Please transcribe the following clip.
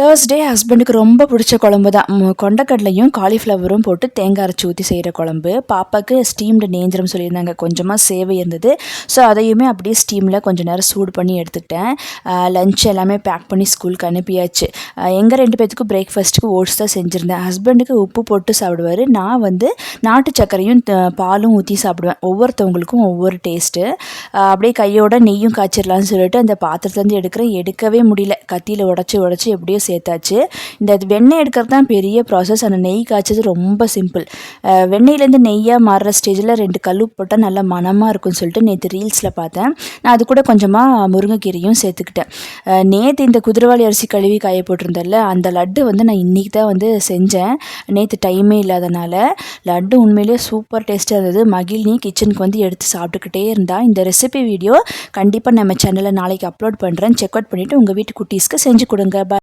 Thursday ஹஸ்பண்டுக்கு ரொம்ப பிடிச்ச குழம்பு தான். கொண்டக்கடலையும் காலிஃப்ளவரும் போட்டு தேங்காய் அரைச்சி ஊற்றி செய்கிற குழம்பு. பாப்பாவுக்கு ஸ்டீம்டு நேந்திரம் சொல்லியிருந்தாங்க. கொஞ்சமாக சேவை இருந்தது. ஸோ அதையுமே அப்படியே ஸ்டீமில் கொஞ்சம் நேரம் சூடு பண்ணி எடுத்துக்கிட்டேன். லஞ்ச் எல்லாமே பேக் பண்ணி ஸ்கூலுக்கு அனுப்பியாச்சு. எங்கள் 2 பேர்த்துக்கும் பிரேக்ஃபாஸ்ட்டுக்கு ஓட்ஸ் தான் செஞ்சுருந்தேன். ஹஸ்பண்டுக்கு உப்பு போட்டு சாப்பிடுவார். நான் வந்து நாட்டு சர்க்கரையும் பாலும் ஊற்றி சாப்பிடுவேன். ஒவ்வொருத்தவங்களுக்கும் ஒவ்வொரு டேஸ்ட்டு. அப்படியே கையோட நெய்யும் காய்ச்சிடலான்னு சொல்லிட்டு அந்த பாத்திரத்துலேருந்து எடுக்கவே முடியல. கத்தியில் உடச்சி எப்படியோ சேர்த்தாச்சு. இந்த வெண்ணெய் எடுக்கிறது தான் பெரிய ப்ராசஸ். அந்த நெய் காய்ச்சது ரொம்ப சிம்பிள். வெண்ணெயிலேருந்து நெய்யாக மாறுற ஸ்டேஜில் 2 கல் போட்டால் நல்லா மணமாக இருக்கும்னு சொல்லிட்டு நேற்று ரீல்ஸில் பார்த்தேன். நான் அது கூட கொஞ்சமாக முருங்கைக்கீரையும் சேர்த்துக்கிட்டேன். நேற்று இந்த குதிரைவாளி அரிசி கழுவி காய போட்டிருந்தேன்ல, அந்த லட்டு வந்து நான் இன்றைக்கி தான் வந்து செஞ்சேன். நேற்று டைமே இல்லாதனால. லட்டு உண்மையிலேயே சூப்பர் டேஸ்ட்டாக இருந்தது. மகிழ்னி கிச்சனுக்கு வந்து எடுத்து சாப்பிட்டுக்கிட்டே இருந்தா. இந்த ரெசிபி வீடியோ கண்டிப்பாக நம்ம சேனலில் நாளைக்கு அப்லோட் பண்ணுறேன். செக் அவுட் பண்ணிவிட்டு உங்கள் வீட்டு குட்டீஸ்க்கு செஞ்சு கொடுங்க.